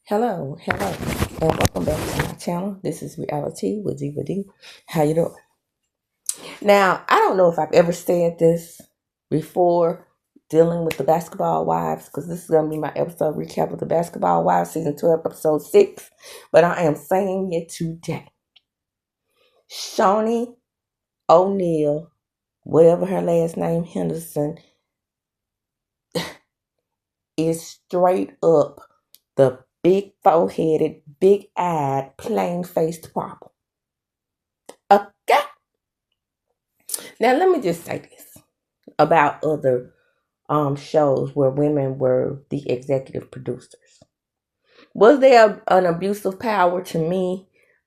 Hello, and welcome back to my channel. This is Reality with Diva D. How you doing? Now, I don't know if I've ever said this before dealing with the Basketball Wives, because this is going to be my episode recap of the Basketball Wives, season 12, episode 6. But I am saying it today. Shawnee O'Neal, whatever her last name, Henderson, is straight up the big foreheaded, big eyed, plain faced problem. Okay. Now let me just say this about other shows where women were the executive producers. Was there an abuse of power to me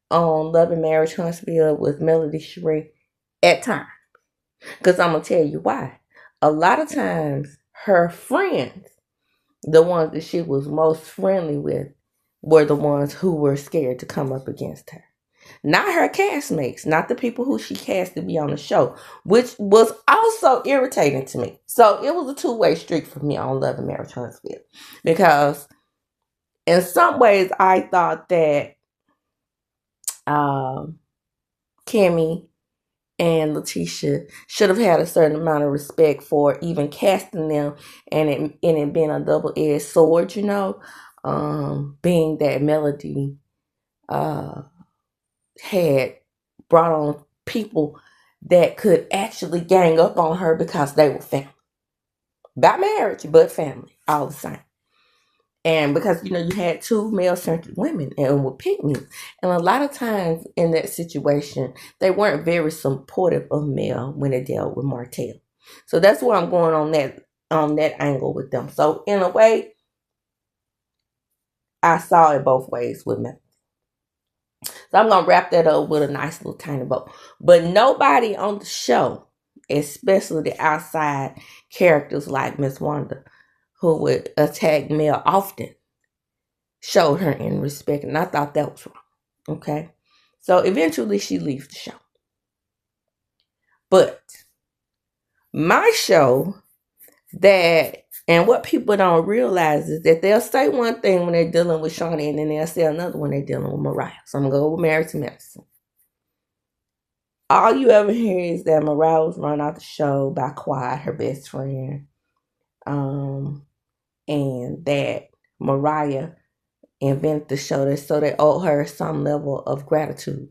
on Love and Marriage Huntsville with Melody Sheree? At times. Because I'm going to tell you why. A lot of times her friends, the ones that she was most friendly with, were the ones who were scared to come up against her. Not her castmates, not the people who she cast to be on the show, which was also irritating to me. So it was a two-way street for me on Love and Marriage Huntsville. Because in some ways I thought that Kimmy and Letitia should have had a certain amount of respect for even casting them, and it being a double-edged sword, being that Melody had brought on people that could actually gang up on her because they were family. Not marriage, but family, all the same. And because, you had two male-centered women and were pygmies. And a lot of times in that situation, they weren't very supportive of Mel when they dealt with Martell. So that's where I'm going on that angle with them. So in a way, I saw it both ways with Mel. So I'm going to wrap that up with a nice little tiny bow. But nobody on the show, especially the outside characters like Miss Wanda, who would attack Mel often, showed her any respect. And I thought that was wrong. Okay? So eventually she leaves the show. But my show and what people don't realize is that they'll say one thing when they're dealing with Shawnee, and then they'll say another when they're dealing with Mariah. So I'm going to go with Married to Medicine. All you ever hear is that Mariah was run off the show by Quiet, her best friend. And that Mariah invented the show so they owe her some level of gratitude.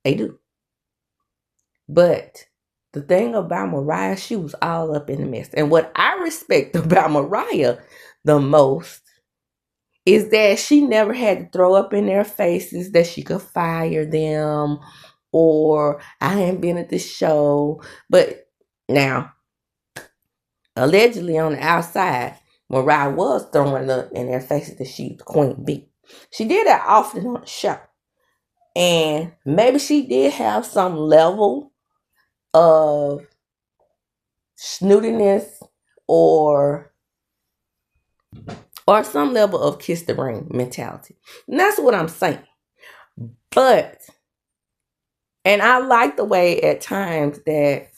They do. But the thing about Mariah, she was all up in the mess. And what I respect about Mariah the most is that she never had to throw up in their faces that she could fire them, or I ain't been at this show. But now, allegedly on the outside, Mariah was throwing up in their faces that she was Queen Bee. She did that often on the show. And maybe she did have some level of snootiness or some level of kiss the ring mentality. And that's what I'm saying. But, and I like the way at times that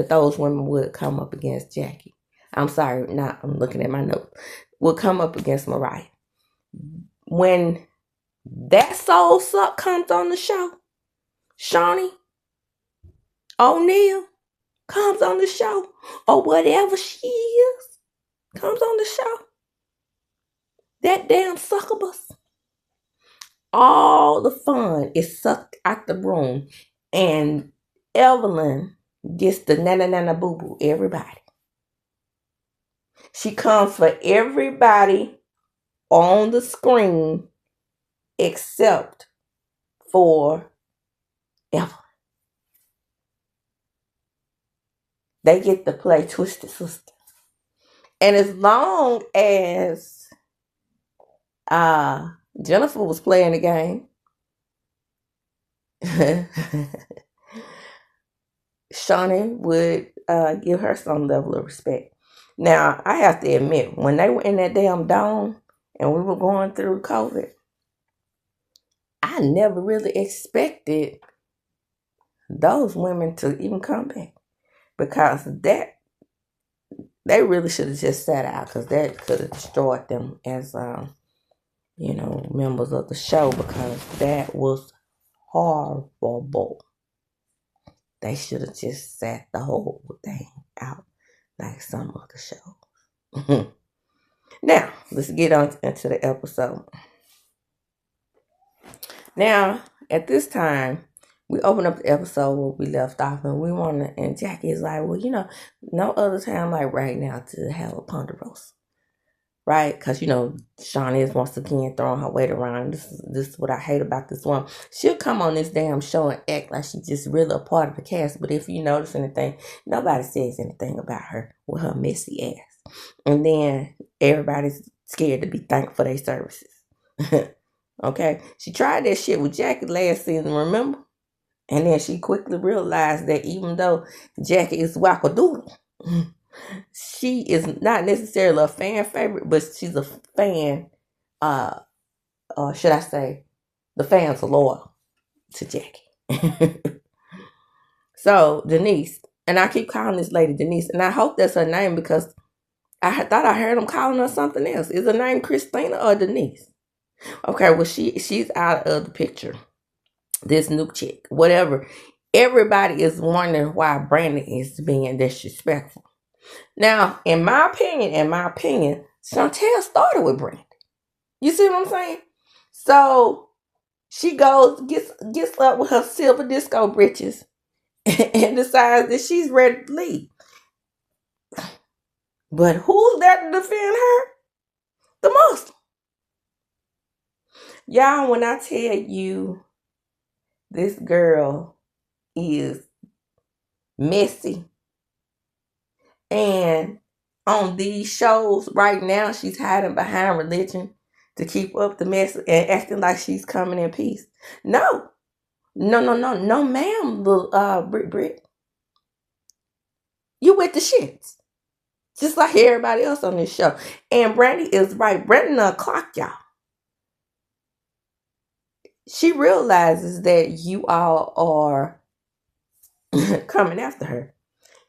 those women would come up against Jackie. I'm sorry, I'm looking at my notes. Would come up against Mariah. When that soul suck comes on the show, Shawnee O'Neal comes on the show, or whatever she is, comes on the show. That damn succubus. All the fun is sucked out the room, and Evelyn gets the na boo boo everybody. She comes for everybody on the screen except for Evelyn. They get to play Twisted Sister. And as long as Jennifer was playing the game, Shawnee would give her some level of respect. Now, I have to admit, when they were in that damn dome and we were going through COVID, I never really expected those women to even come back, because They really should have just sat out, because that could have destroyed them as members of the show, because that was horrible. They should have just sat the whole thing out like some other shows. Now, let's get on into the episode. Now, at this time, we open up the episode where we left off, and we want to, and Jackie is like, well, no other time like right now to have a ponderosa. Right? Because, Shawn is once again throwing her weight around. This is what I hate about this one. She'll come on this damn show and act like she's just really a part of the cast. But if you notice anything, nobody says anything about her with her messy ass. And then everybody's scared to be thanked for their services. Okay? She tried that shit with Jackie last season, remember? And then she quickly realized that even though Jackie is wackadoodle, she is not necessarily a fan favorite, but she's a fan, or should I say, the fans are loyal to Jackie. So, Denise, and I keep calling this lady Denise, and I hope that's her name, because I thought I heard them calling her something else. Is her name Christina or Denise? Okay, well, she's out of the picture. This new chick, whatever. Everybody is wondering why Brandon is being disrespectful. Now, in my opinion, Chantel started with Brandon. You see what I'm saying? So she gets up with her silver disco britches and decides that she's ready to leave. But who's there to defend her? The Muslim. Y'all, when I tell you this girl is messy, and on these shows right now, she's hiding behind religion to keep up the mess and acting like she's coming in peace. No, ma'am, little Brit. You with the shits. Just like everybody else on this show. And Brandi is right. Brandi clock y'all. She realizes that you all are coming after her.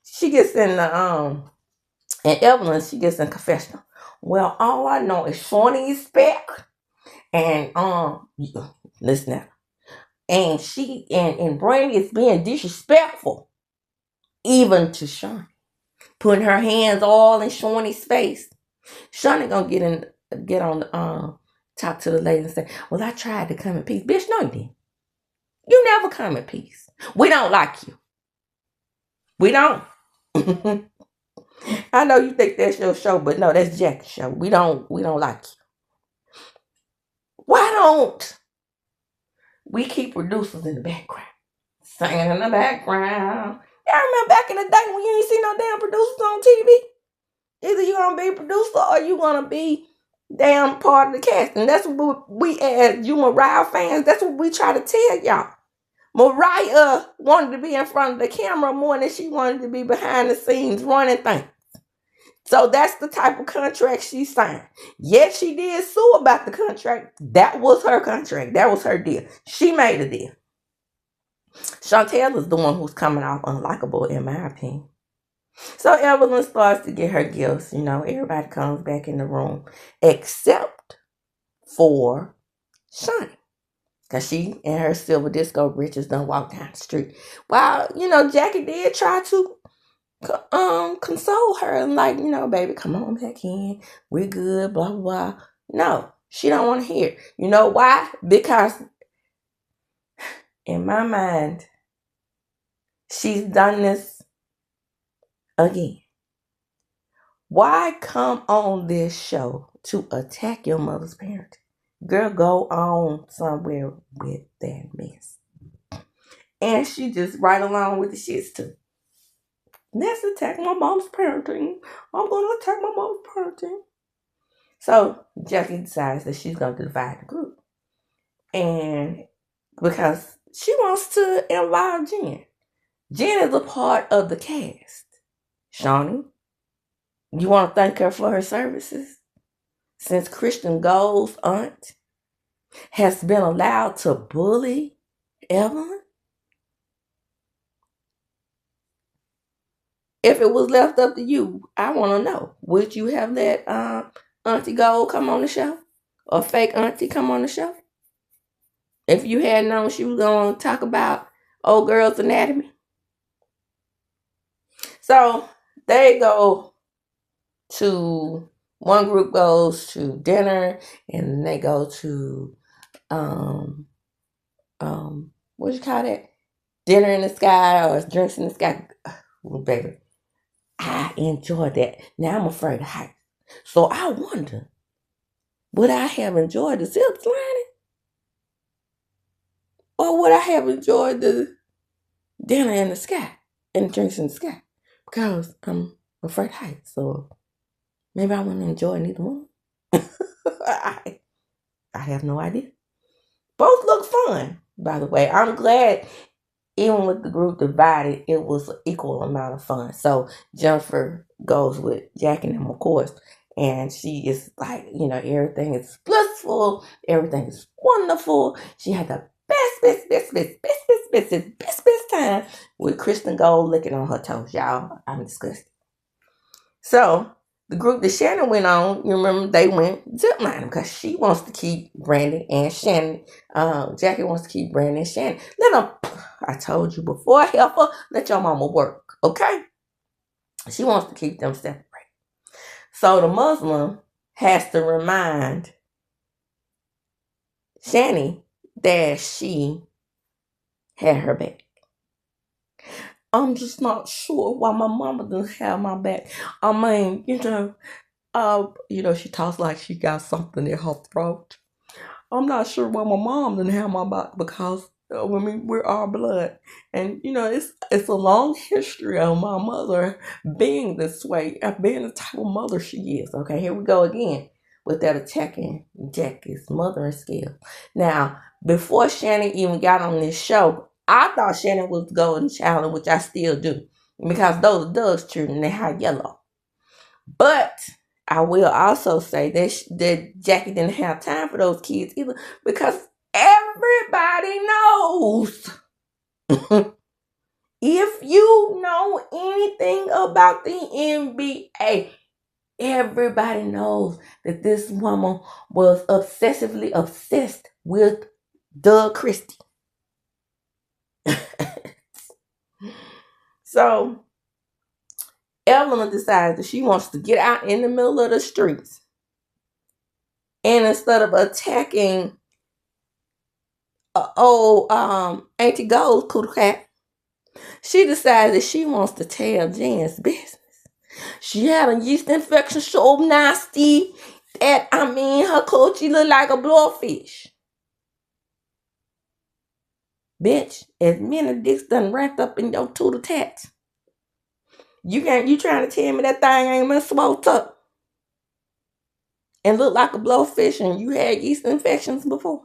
She gets in the and Evelyn, she gets in confessional. Well, all I know is Shawnee is back. And listen now. And she and Brandi is being disrespectful, even to Shawnee, putting her hands all in Shawnee's face. Shawnee gonna get on the talk to the lady and say, "Well, I tried to come in peace, bitch. No, you didn't. You never come in peace. We don't like you. We don't." I know you think that's your show, but no, that's Jackie's show. We don't like you. Why don't we keep producers in the background, singing in the background? I remember back in the day when you ain't see no damn producers on TV. Either you gonna be a producer or you gonna be damn part of the cast. And that's what we, as you Mariah fans, that's what we try to tell y'all. Mariah wanted to be in front of the camera more than she wanted to be behind the scenes running things. So that's the type of contract she signed. Yes, she did sue about the contract. That was her contract. That was her deal. She made a deal. Chantel is the one who's coming off unlikable, in my opinion. So Evelyn starts to get her gifts. Everybody comes back in the room except for Shawnee, because she and her silver disco britches done walk down the street. While, Jackie did try to console her and like, baby, come on back in. We're good, blah, blah, blah. No, she don't want to hear. You know why? Because in my mind, she's done this again. Why come on this show to attack your mother's parenting? Girl, go on somewhere with that mess. And she just right along with the shits too. Let's attack my mom's parenting. I'm going to attack my mom's parenting. So Jackie decides that she's going to divide the group. And because she wants to involve Jen. Jen is a part of the cast. Shawnee, you want to thank her for her services? Since Christian Gold's aunt has been allowed to bully Evelyn? if it was left up to you, I want to know, would you have let Auntie Gold come on the show? Or fake auntie come on the show? If you had known she was going to talk about old girl's anatomy. So they go to, one group goes to dinner, and they go to, what you call that? Dinner in the sky or drinks in the sky. Oh, baby, I enjoyed that. Now I'm afraid of heights. So I wonder, would I have enjoyed the zip lining? Or would I have enjoyed the dinner in the sky and drinks in the sky? Because I'm afraid of heights. So maybe I wouldn't enjoy neither one. I have no idea. Both look fun, by the way. I'm glad, even with the group divided, it was an equal amount of fun. So Jennifer goes with Jack and them, of course. And she is like, everything is blissful. Everything is wonderful. She had the best time with Kristen Gold licking on her toes, y'all. I'm disgusted. So the group that Shannon went on, you remember, they went ziplining because she wants to keep Brandi and Shannon. Jackie wants to keep Brandi and Shannon. Let them, I told you before, helper, let your mama work, okay? She wants to keep them separate. So the Muslim has to remind Shanny that she had her back. I'm just not sure why my mama didn't have my back. I mean, she talks like she got something in her throat. I'm not sure why my mom didn't have my back because we're all blood, and it's a long history of my mother being this way, being the type of mother she is. Okay, here we go again with that attacking Jackie's mothering skills. Now, before Shannon even got on this show, I thought Shannon was the golden child, which I still do, because those are Doug's children. They have yellow, but I will also say that Jackie didn't have time for those kids either, because everybody knows. If you know anything about the NBA, everybody knows that this woman was obsessively obsessed with Doug Christie. So Evelyn decides that she wants to get out in the middle of the streets. And instead of attacking Auntie Gold's cool cat, she decides that she wants to tell Jan's business. She had a yeast infection so nasty that, her coochie looked like a blowfish. Bitch, as many dicks done wrapped up in your tootle tats. You trying to tell me that thing ain't been swelled up and look like a blowfish, and you had yeast infections before?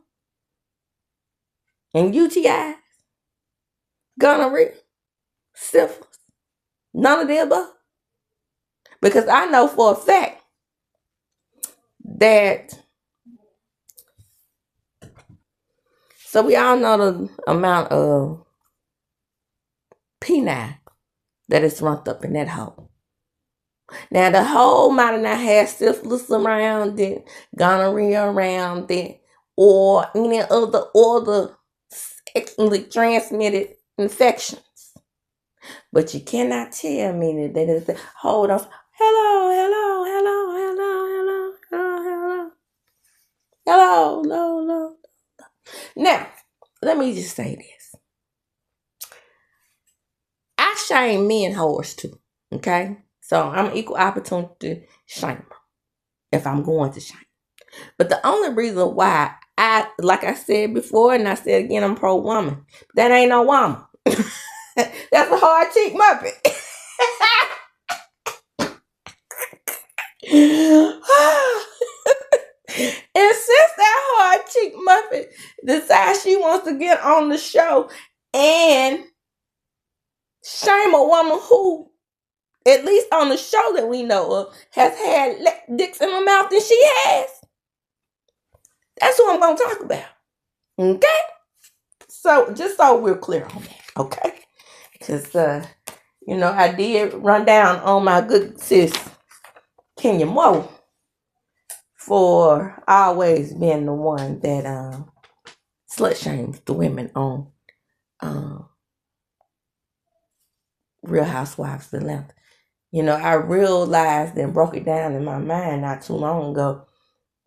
And UTIs, gonorrhea, syphilis, none of the above? Because I know for a fact that, so we all know the amount of penile that is lumped up in that hole. Now, the hole might not have syphilis around it, gonorrhea around it, or any other sexually transmitted infections. But you cannot tell me that it's a hold on. Hello. Now, let me just say this. I shame men whores too, okay? So I'm equal opportunity shamer if I'm going to shame. But the only reason why like I said before, and I said again, I'm pro-woman. That ain't no woman. That's a hard cheek muppet. And since that hard cheek muppet decides she wants to get on the show and shame a woman who, at least on the show that we know of, has had dicks in her mouth than she has, that's who I'm going to talk about. Okay? So, just so we're clear on that, okay? Because, You know, I did run down on my good sis, Kenya Moe, for always being the one that slut shames the women on Real Housewives of Atlanta. You know, I realized and broke it down in my mind not too long ago.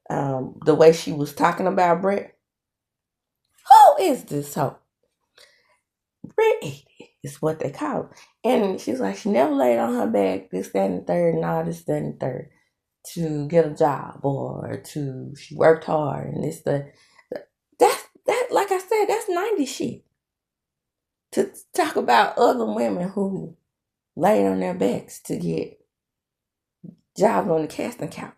The way she was talking about Brett. Who is this hoe? Brett is what they call her. And she's like, she never laid on her back, this, that, and the third, and all this, that, and the third, to get a job, or she worked hard, and this, that, like I said, that's 90 shit. To talk about other women who laid on their backs to get jobs on the casting couch.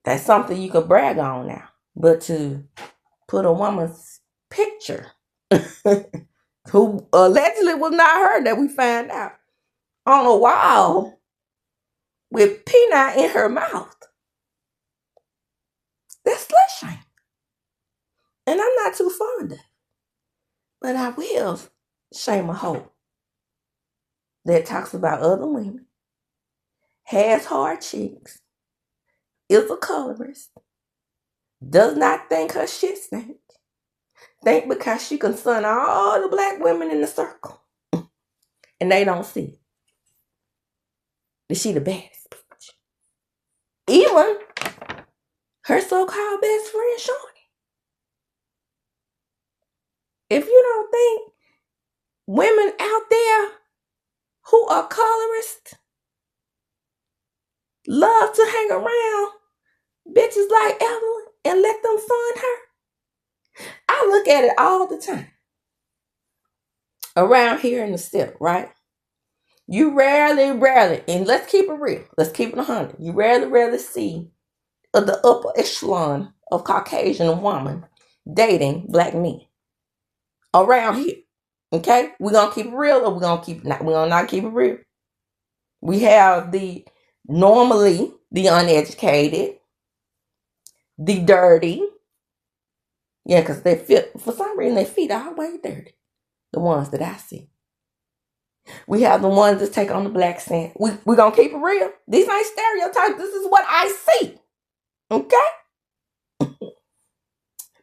That's something you could brag on now. But to put a woman's picture, who allegedly was not her, that we find out, on a wall with peanut in her mouth, that's slut shame. And I'm not too fond of it. But I will shame a hoe that talks about other women, has hard cheeks, is a colorist, does not think her shit stink, think because she can sun all the black women in the circle, and they don't see it, that she the baddest bitch. Even her so-called best friend, Shawnee. If you don't think women out there who are colorists love to hang around bitches like Evelyn and let them fund her, I look at it all the time. Around here in the step, right? You rarely, and let's keep it real. Let's keep it 100. You rarely see the upper echelon of Caucasian woman dating black men around here. Okay? We're going to keep it real, or we're going to not keep it real. We have normally the uneducated, the dirty. Yeah, because for some reason, their feet are always dirty. The ones that I see. We have the ones that take on the black scent. We're going to keep it real. These ain't stereotypes. This is what I see. Okay?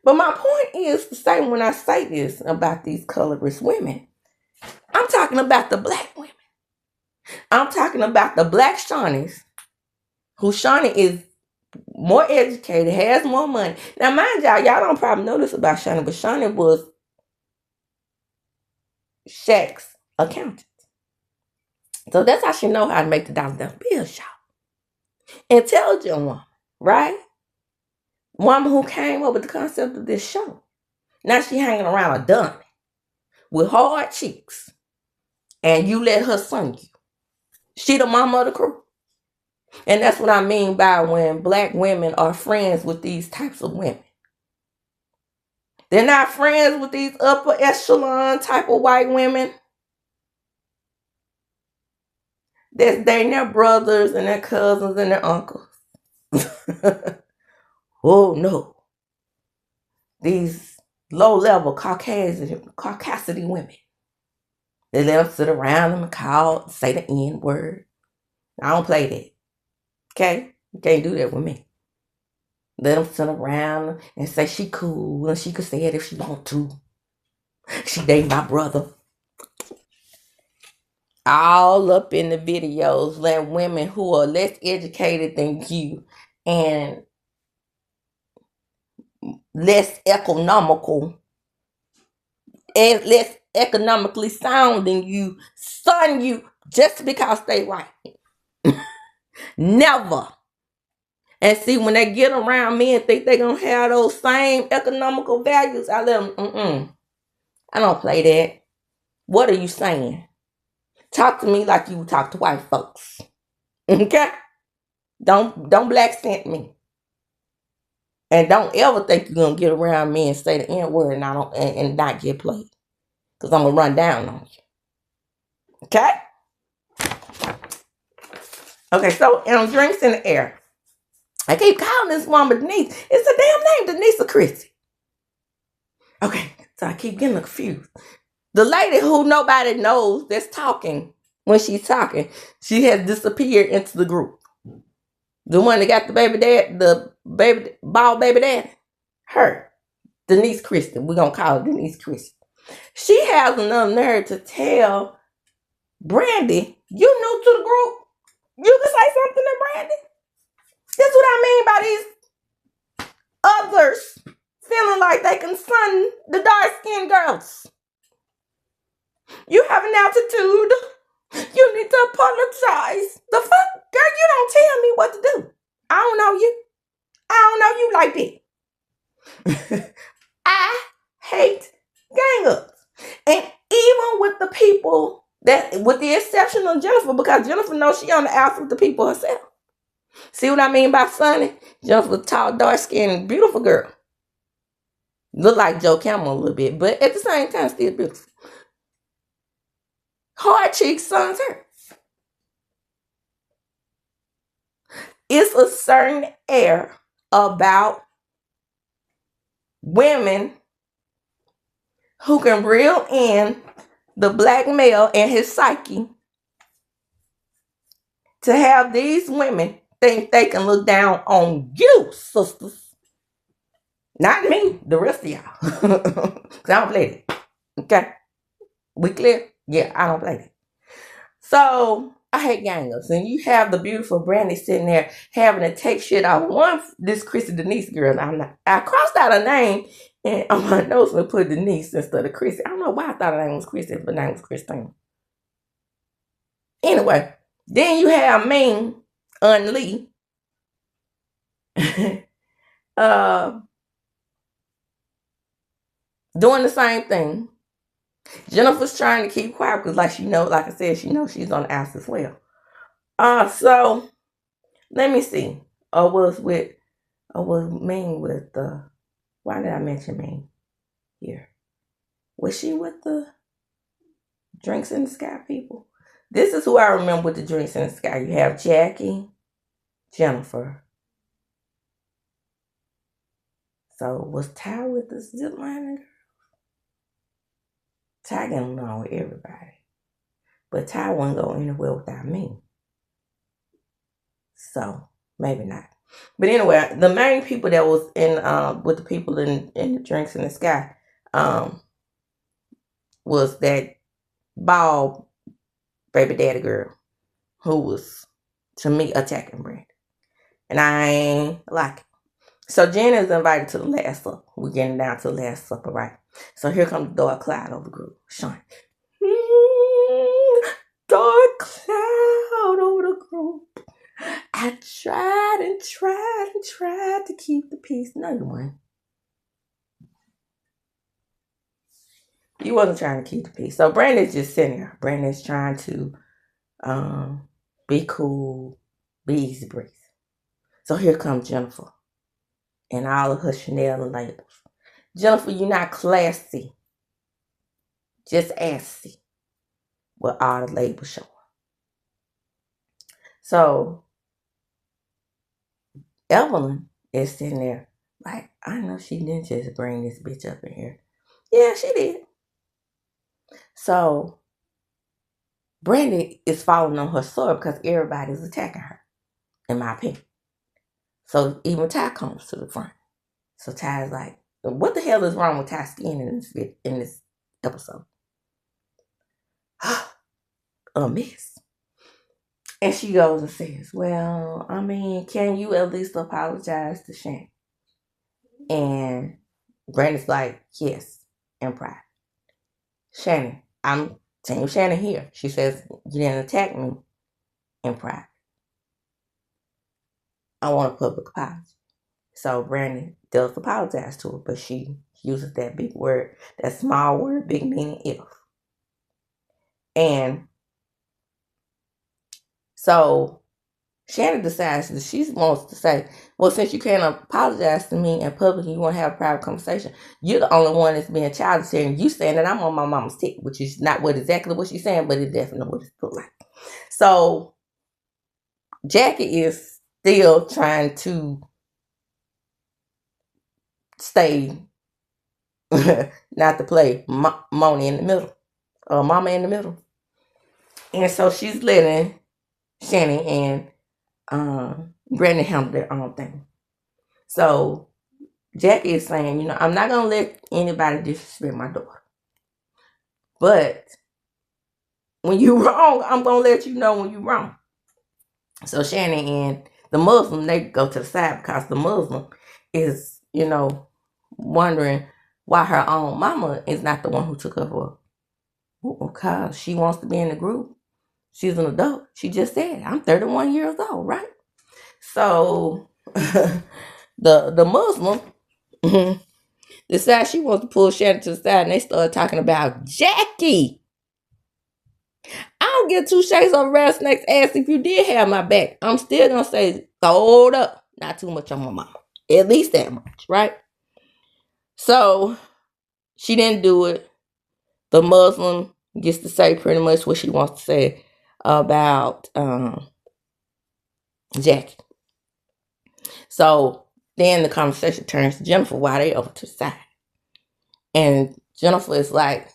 But my point is the same when I say this about these colorist women. I'm talking about the black women. I'm talking about the black Shawnees, who Shawnee is more educated, has more money. Now, mind y'all don't probably know this about Shawnee, but Shawnee was Shaq's accountant. So that's how she know how to make the dollar bill, y'all. Intelligent woman, right? Woman who came up with the concept of this show. Now she hanging around a dummy with hard cheeks, and you let her son you. She the mama of the crew. And that's what I mean by when black women are friends with these types of women. They're not friends with these upper echelon type of white women. They're their brothers and their cousins and their uncles. Oh no. These low-level Caucasian women. They let them sit around them and say the N-word. I don't play that. Okay? You can't do that with me. Let them sit around and say she cool and she can say it if she want to. She dating my brother. All up in the videos, let women who are less educated than you and less economical and less economically sound than you son you just because they white. Never. And see, when they get around me and think they're going to have those same economical values, I let them, I don't play that. What are you saying? Talk to me like you would talk to white folks. Okay? Don't black scent me. And don't ever think you're going to get around me and say the N-word and not get played. Because I'm going to run down on you. Okay? Okay, so drinks in the air. I keep calling this woman Denise. It's a damn name, Denise or Chrissy. Okay, so I keep getting confused. The lady who nobody knows that's talking when she's talking, she has disappeared into the group. The one that got the baby dad, the baby bald baby dad, her, Denise Christie. We're gonna call her Denise Christie. She has enough nerve to tell BRANDI, you new to the group. You can say something to BRANDI. That's what I mean by these others feeling like they can sun the dark-skinned girls. You have an attitude. You need to apologize. The fuck? Girl, you don't tell me what to do. I don't know you. I don't know you like that. I hate gang ups. And even with the people that, with the exception of Jennifer, because Jennifer knows she on the outs with the people herself. See what I mean by Sunny? Jennifer's tall, dark-skinned, beautiful girl. Look like Joe Camel a little bit, but at the same time, still beautiful. Hard cheeks, son's her. It's a certain air about women who can reel in the black male and his psyche to have these women think they can look down on you, sisters. Not me, the rest of y'all. Because I don't play that. Okay? We clear? Yeah, I don't play that. So, I hate gangers. And you have the beautiful BRANDI sitting there having to take shit off. This Chrissy Denise girl, I crossed out her name and on my notes we put Denise instead of Chrissy. I don't know why I thought her name was Chrissy, but her name was Christine. Anyway, then you have Ming Un Lee. Doing the same thing. Jennifer's trying to keep quiet because, like I said, she knows she's on the outs as well. So let me see. Was Ming with the? Why did I mention Ming here? Was she with the Drinks in the Sky people? This is who I remember with the Drinks in the Sky. You have Jackie, Jennifer. So was Ty with the ziplining girl? Ty getting along with everybody. But Ty wouldn't go anywhere without me. So, maybe not. But anyway, the main people that was in with the people in the Drinks in the Sky was that bald baby daddy girl who was, to me, attacking BRANDI. And I ain't like it. So Jen is invited to the last supper. We're getting down to the last supper, right? So here comes the dark cloud over the group. Sean. Dark cloud over the group. I tried and tried and tried to keep the peace. No, you weren't. You wasn't trying to keep the peace. So BRANDI's just sitting there. BRANDI's trying to be cool, be easy breezy. So here comes Jennifer and all of her Chanel and labels. Jennifer, you're not classy. Just assy with all the labels showing. So Evelyn is sitting there like, I know she didn't just bring this bitch up in here. Yeah, she did. So BRANDI is falling on her sword because everybody's attacking her, in my opinion. So even Ty comes to the front. So Ty's like, what the hell is wrong with Ty's skin in this episode? A mess. And she goes and says, well, I mean, can you at least apologize to Shannon? And BRANDI's like, yes, in private. Shannon, I'm Team Shannon here. She says, you didn't attack me in private. I want a public apology. So BRANDI does apologize to her, but she uses that big word, that small word, big meaning if. And so Shannon decides that she wants to say, well, since you can't apologize to me in public and you want to have a private conversation, you're the only one that's being childish here, and you saying that I'm on my mama's tip, which is not exactly what she's saying, but it's definitely what it's put like. So Jackie is still trying to stay, not to play Moni in the middle, or Mama in the middle. And so she's letting Shannon and Brandon handle their own thing. So Jackie is saying, I'm not gonna let anybody disrespect my daughter. But when you wrong, I'm gonna let you know when you wrong. So Shannon and the Muslim, they go to the side because the Muslim is, wondering why her own mama is not the one who took her for. Because she wants to be in the group. She's an adult. She just said, I'm 31 years old, right? So the Muslim decides she wants to pull Shannon to the side, and they start talking about Jackie. I don't get 2 shakes of rattlesnake's ass if you did have my back. I'm still gonna say, hold up. Not too much on my mama. At least that much, right? So she didn't do it. The Muslim gets to say pretty much what she wants to say about Jackie. So then the conversation turns to Jennifer while they over to the side. And Jennifer is like,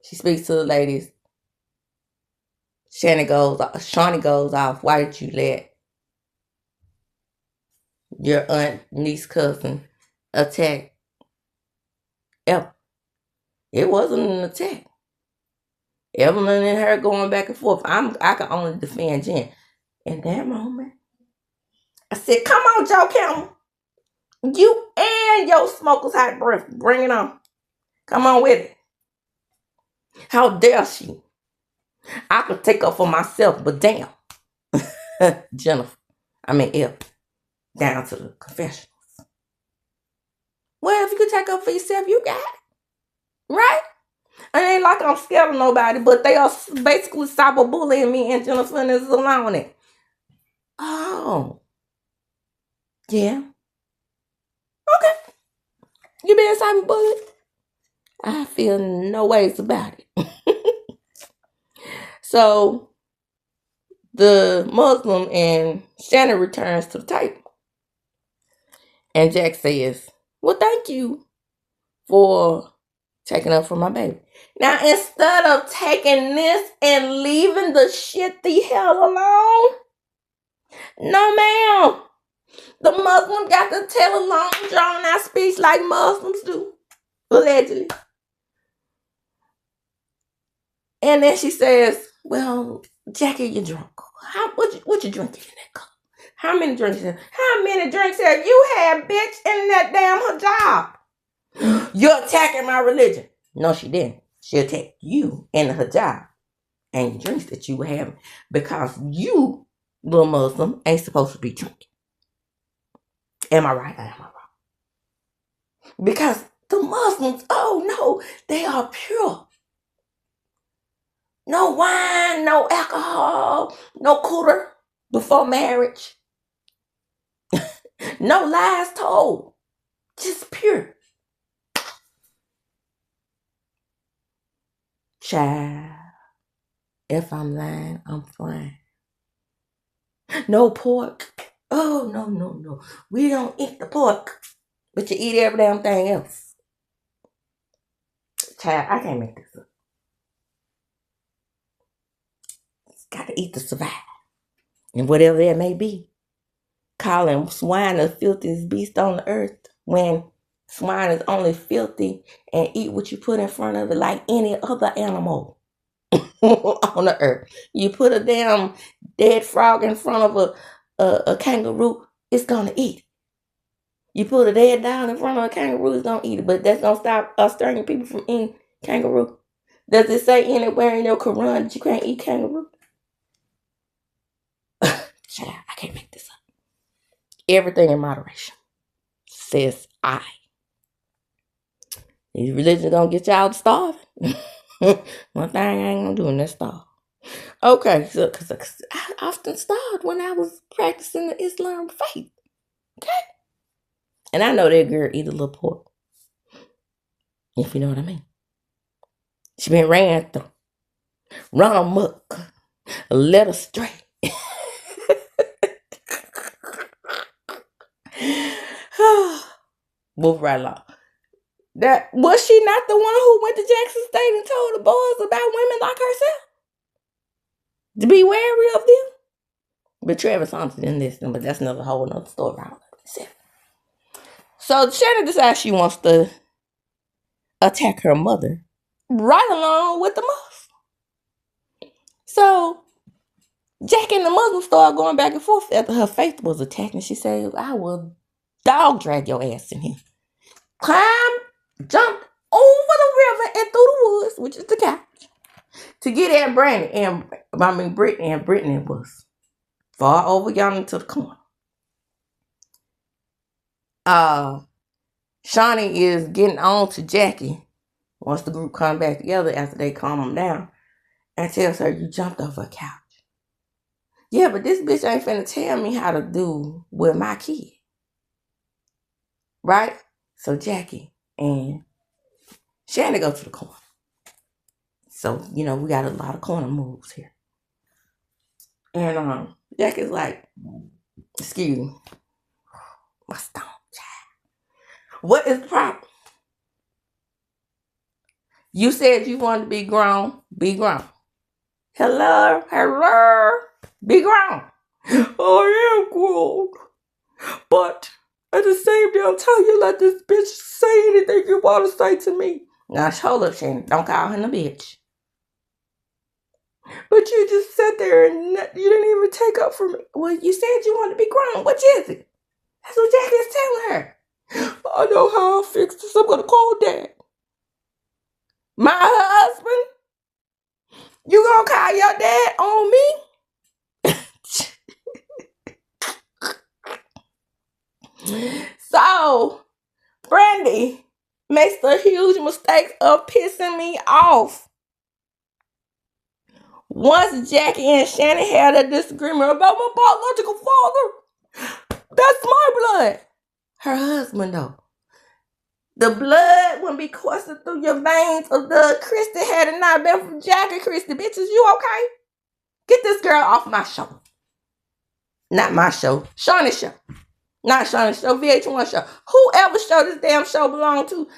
she speaks to the ladies. Shawnee goes off. Why did you let your aunt, niece, cousin attack Evelyn? It wasn't an attack. Evelyn and her going back and forth. I can only defend Jen. In that moment, I said, come on, Joe Campbell. You and your smoker's hot breath. Bring it on. Come on with it. How dare she? I could take her for myself, but damn. Jennifer. Ev. Down to the confessionals. Well, if you could take her for yourself, you got it. Right? It ain't like I'm scared of nobody, but they are basically cyberbullying me, and Jennifer is allowing it. Oh. Yeah. Okay. You being cyberbullied? I feel no ways about it. So the Muslim and Shannon returns to the table. And Jack says, well, thank you for taking up for my baby. Now, instead of taking this and leaving the shit the hell alone, no, ma'am. The Muslim got to tell a long, drawn-out speech like Muslims do, allegedly. And then she says, well, Jackie, you're drunk. What you drinking in that cup? How many drinks have you had, bitch, in that damn hijab? You're attacking my religion. No, she didn't. She attacked you in the hijab and the drinks that you were having because you, little Muslim, ain't supposed to be drinking. Am I right or am I wrong? Because the Muslims, oh no, they are pure. No wine, no alcohol, no cooter before marriage. No lies told. Just pure. Child, if I'm lying, I'm fine. No pork. Oh, no. We don't eat the pork, but you eat every damn thing else. Child, I can't make this up. It's got to eat to survive. And whatever that may be. Calling swine the filthiest beast on the earth when swine is only filthy and eat what you put in front of it like any other animal on the earth. You put a damn dead frog in front of a kangaroo, it's gonna eat it. You put a dead dog in front of a kangaroo, it's gonna eat it. But that's gonna stop Australian people from eating kangaroo. Does it say anywhere in your Quran that you can't eat kangaroo? Child, I can't make this up. Everything in moderation, says I. These religions gonna get y'all to starving. One thing I ain't gonna do in that starve. Okay, so cause I often starved when I was practicing the Islam faith. Okay, and I know that girl eat a little pork, if you know what I mean. She been ran through, run amok, led astray. Move right along. That was she not the one who went to Jackson State and told the boys about women like herself to be wary of them? But Travis Thompson didn't listen, but that's another whole nother story. So Shannon decides she wants to attack her mother right along with the Muslim. So Jackie and the Muslim started going back and forth after her faith was attacked, and she said, I will dog drag your ass in here. Climb, jump over the river and through the woods, which is the couch, to get at Brandy. And Brittany, and Brittany was far over yonder to the corner. Shawnee is getting on to Jackie once the group come back together after they calm them down, and tells her, you jumped over a couch. Yeah, but this bitch ain't finna tell me how to do with my kid. Right? So Jackie and Shannon go to the corner. So, we got a lot of corner moves here. And Jackie's like, excuse me, my stomach. What is the problem? You said you wanted to be grown. Be grown. Hello. Be grown. I am grown. But at the same time, tell you let this bitch say anything you want to say to me. Now, hold up, Shannon. Don't call him a bitch. But you just sat there and you didn't even take up for me. Well, you said you wanted to be grown. Which is it? That's what Jackie is telling her. I know how I'll fix this. I'm going to call Dad. My husband? You going to call your dad on me? So, Brandy makes the huge mistake of pissing me off. Once Jackie and Shannon had a disagreement about my biological father, that's my blood. Her husband, though. The blood wouldn't be coursing through your veins of the Christy had it not been from Jackie Christy. Bitches, you okay? Get this girl off my show. Not my show. Shawnee's show. Not Shawnee's show. VH1 show. Whoever show this damn show belong to,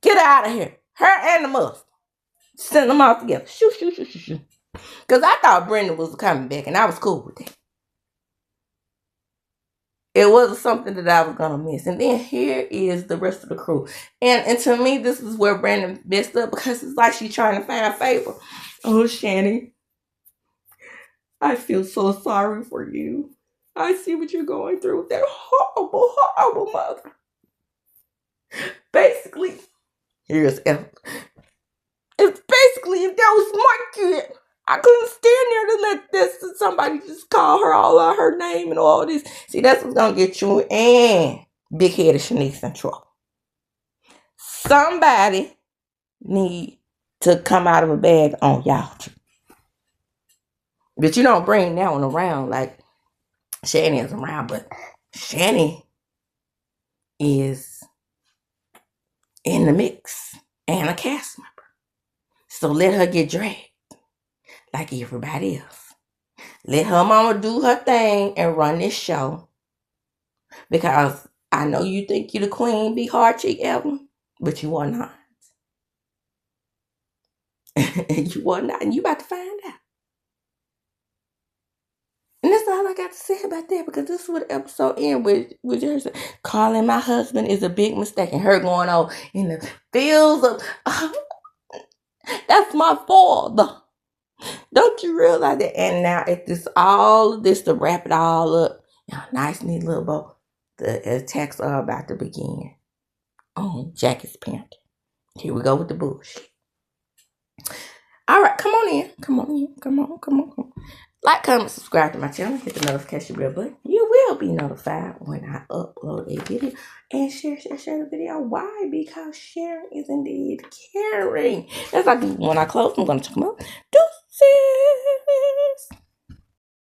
get her out of here. Her and the mother. Send them all together. Shoo. Because I thought Brenda was coming back, and I was cool with that. It wasn't something that I was going to miss. And then here is the rest of the crew. And to me, this is where Brandon messed up, because it's like she's trying to find favor. Oh, Shannon, I feel so sorry for you. I see what you're going through with that horrible mother. Basically, here's F. It's basically, if that was my kid, I couldn't stand there to let this somebody just call her all out her name and all this. See, that's what's gonna get you and big headed Shanice in trouble. Somebody need to come out of a bag on y'all. But you don't bring that one around like Shani is around, but Shani is in the mix and a cast member. So let her get dragged like everybody else. Let her mama do her thing and run this show. Because I know you think you're the queen, be hard chick Evelyn, but you are not. You are not, and you about to find out. And that's all I got to say about that, because this is what the episode ends with her saying, calling my husband is a big mistake, and her going on in the fields of, that's my father. Don't you realize that? And now, if this all of this to wrap it all up, nice neat little bow, the attacks are about to begin on Jackie's parent. Here we go with the bullshit. All right, come on in. Come on. Like, comment, subscribe to my channel. Hit the notification bell button. You will be notified when I upload a video. And share the video. Why? Because sharing is indeed caring. That's like when I close, I'm going to come up. Deuces.